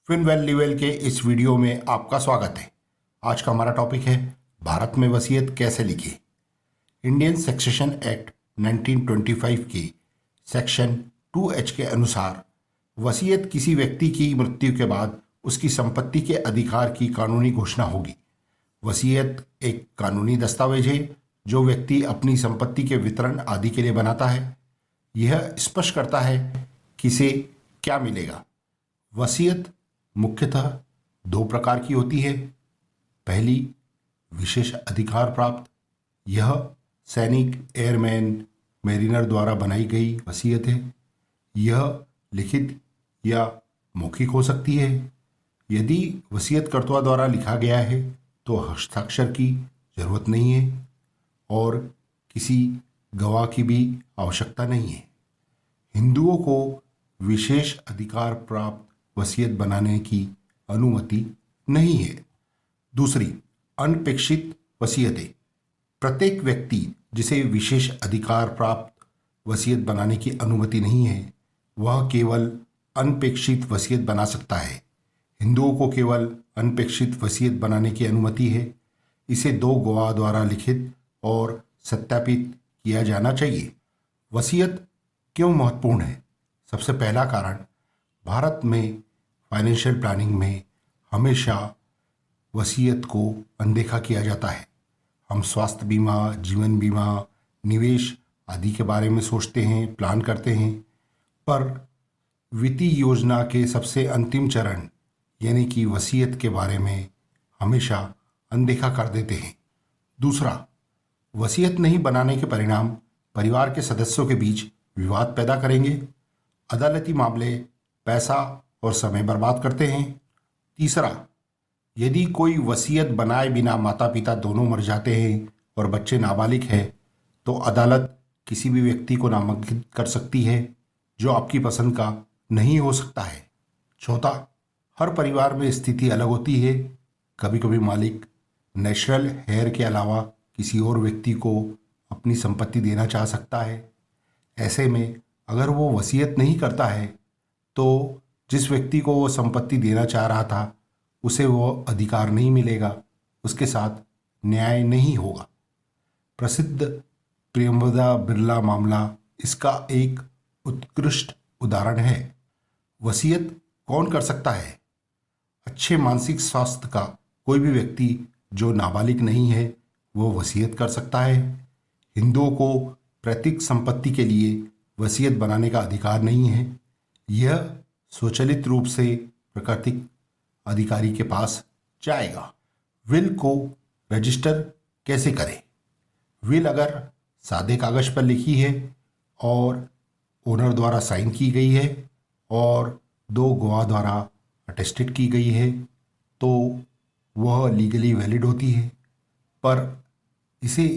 फिनवेल लीवेल के इस वीडियो में आपका स्वागत है। आज का हमारा टॉपिक है भारत में वसीयत कैसे लिखें। इंडियन सक्सेशन एक्ट 1925 के सेक्शन 2H के अनुसार वसीयत किसी व्यक्ति की मृत्यु के बाद उसकी संपत्ति के अधिकार की कानूनी घोषणा होगी। वसीयत एक कानूनी दस्तावेज है जो व्यक्ति अपनी संपत्ति के वितरण आदि के लिए बनाता है। यह स्पष्ट करता है किसे क्या मिलेगा। वसीयत मुख्यतः दो प्रकार की होती है। पहली, विशेष अधिकार प्राप्त। यह सैनिक, एयरमैन, मेरिनर द्वारा बनाई गई वसीयत है। यह लिखित या मौखिक हो सकती है। यदि वसीयतकर्ता द्वारा लिखा गया है तो हस्ताक्षर की जरूरत नहीं है और किसी गवाह की भी आवश्यकता नहीं है। हिंदुओं को विशेष अधिकार प्राप्त वसीयत बनाने की अनुमति नहीं है। दूसरी, अनपेक्षित वसीयतें। प्रत्येक व्यक्ति जिसे विशेष अधिकार प्राप्त वसीयत बनाने की अनुमति नहीं है वह केवल अनपेक्षित वसीयत बना सकता है। हिंदुओं को केवल अनपेक्षित वसीयत बनाने की अनुमति है। इसे दो गवाह द्वारा लिखित और सत्यापित किया जाना चाहिए। वसीयत क्यों महत्वपूर्ण है? सबसे पहला कारण, भारत में फाइनेंशियल प्लानिंग में हमेशा वसीयत को अनदेखा किया जाता है। हम स्वास्थ्य बीमा, जीवन बीमा, निवेश आदि के बारे में सोचते हैं, प्लान करते हैं, पर वित्तीय योजना के सबसे अंतिम चरण यानी कि वसीयत के बारे में हमेशा अनदेखा कर देते हैं। दूसरा, वसीयत नहीं बनाने के परिणाम परिवार के सदस्यों के बीच विवाद पैदा करेंगे। अदालती मामले पैसा और समय बर्बाद करते हैं। तीसरा, यदि कोई वसीयत बनाए बिना माता पिता दोनों मर जाते हैं और बच्चे नाबालिग हैं तो अदालत किसी भी व्यक्ति को नामांकित कर सकती है जो आपकी पसंद का नहीं हो सकता है। चौथा, हर परिवार में स्थिति अलग होती है। कभी कभी मालिक नेचुरल हेयर के अलावा किसी और व्यक्ति को अपनी संपत्ति देना चाह सकता है। ऐसे में अगर वो वसीयत नहीं करता है तो जिस व्यक्ति को वो संपत्ति देना चाह रहा था उसे वो अधिकार नहीं मिलेगा, उसके साथ न्याय नहीं होगा। प्रसिद्ध प्रेमदा बिरला मामला इसका एक उत्कृष्ट उदाहरण है। वसीयत कौन कर सकता है? अच्छे मानसिक स्वास्थ्य का कोई भी व्यक्ति जो नाबालिग नहीं है वो वसीयत कर सकता है। हिंदुओं को पैतृक संपत्ति के लिए वसीयत बनाने का अधिकार नहीं है। यह स्वचालित रूप से प्राकृतिक अधिकारी के पास जाएगा। विल को रजिस्टर कैसे करें? विल अगर सादे कागज पर लिखी है और ओनर द्वारा साइन की गई है और दो गवाह द्वारा अटेस्टेड की गई है तो वह लीगली वैलिड होती है। पर इसे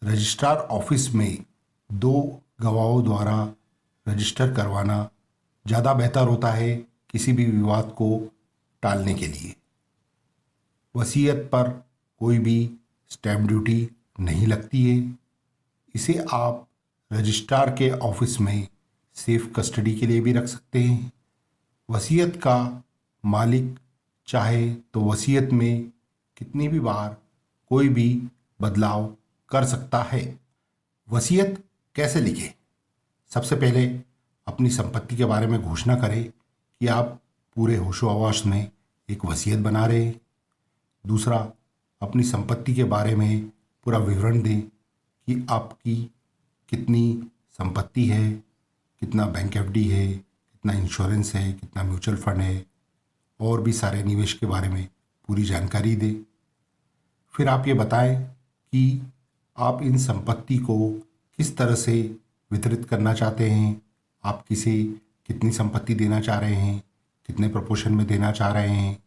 रजिस्ट्रार ऑफिस में दो गवाहों द्वारा रजिस्टर करवाना ज़्यादा बेहतर होता है किसी भी विवाद को टालने के लिए। वसीयत पर कोई भी स्टैम्प ड्यूटी नहीं लगती है। इसे आप रजिस्ट्रार के ऑफिस में सेफ कस्टडी के लिए भी रख सकते हैं। वसीयत का मालिक चाहे तो वसीयत में कितनी भी बार कोई भी बदलाव कर सकता है। वसीयत कैसे लिखें? सबसे पहले अपनी संपत्ति के बारे में घोषणा करें कि आप पूरे होशो-हवास में एक वसीयत बना रहे हैं। दूसरा, अपनी संपत्ति के बारे में पूरा विवरण दें कि आपकी कितनी संपत्ति है, कितना बैंक एफडी है, कितना इंश्योरेंस है, कितना म्यूचुअल फंड है और भी सारे निवेश के बारे में पूरी जानकारी दें। फिर आप ये बताएं कि आप इन संपत्ति को किस तरह से वितरित करना चाहते हैं, आप किसे कितनी संपत्ति देना चाह रहे हैं, कितने प्रपोर्शन में देना चाह रहे हैं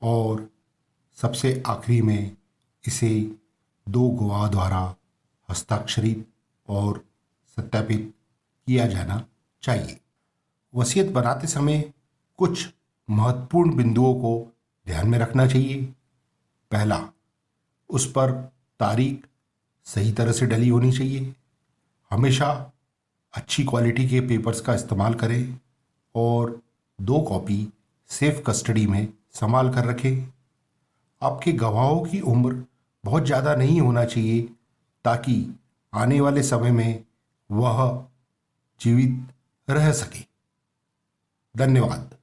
और सबसे आखिरी में इसे दो गवाह द्वारा हस्ताक्षरित और सत्यापित किया जाना चाहिए। वसीयत बनाते समय कुछ महत्वपूर्ण बिंदुओं को ध्यान में रखना चाहिए। पहला, उस पर तारीख सही तरह से डली होनी चाहिए। हमेशा अच्छी क्वालिटी के पेपर्स का इस्तेमाल करें और 2 कॉपी सेफ कस्टडी में संभाल कर रखें। आपके गवाहों की उम्र बहुत ज़्यादा नहीं होना चाहिए ताकि आने वाले समय में वह जीवित रह सके। धन्यवाद।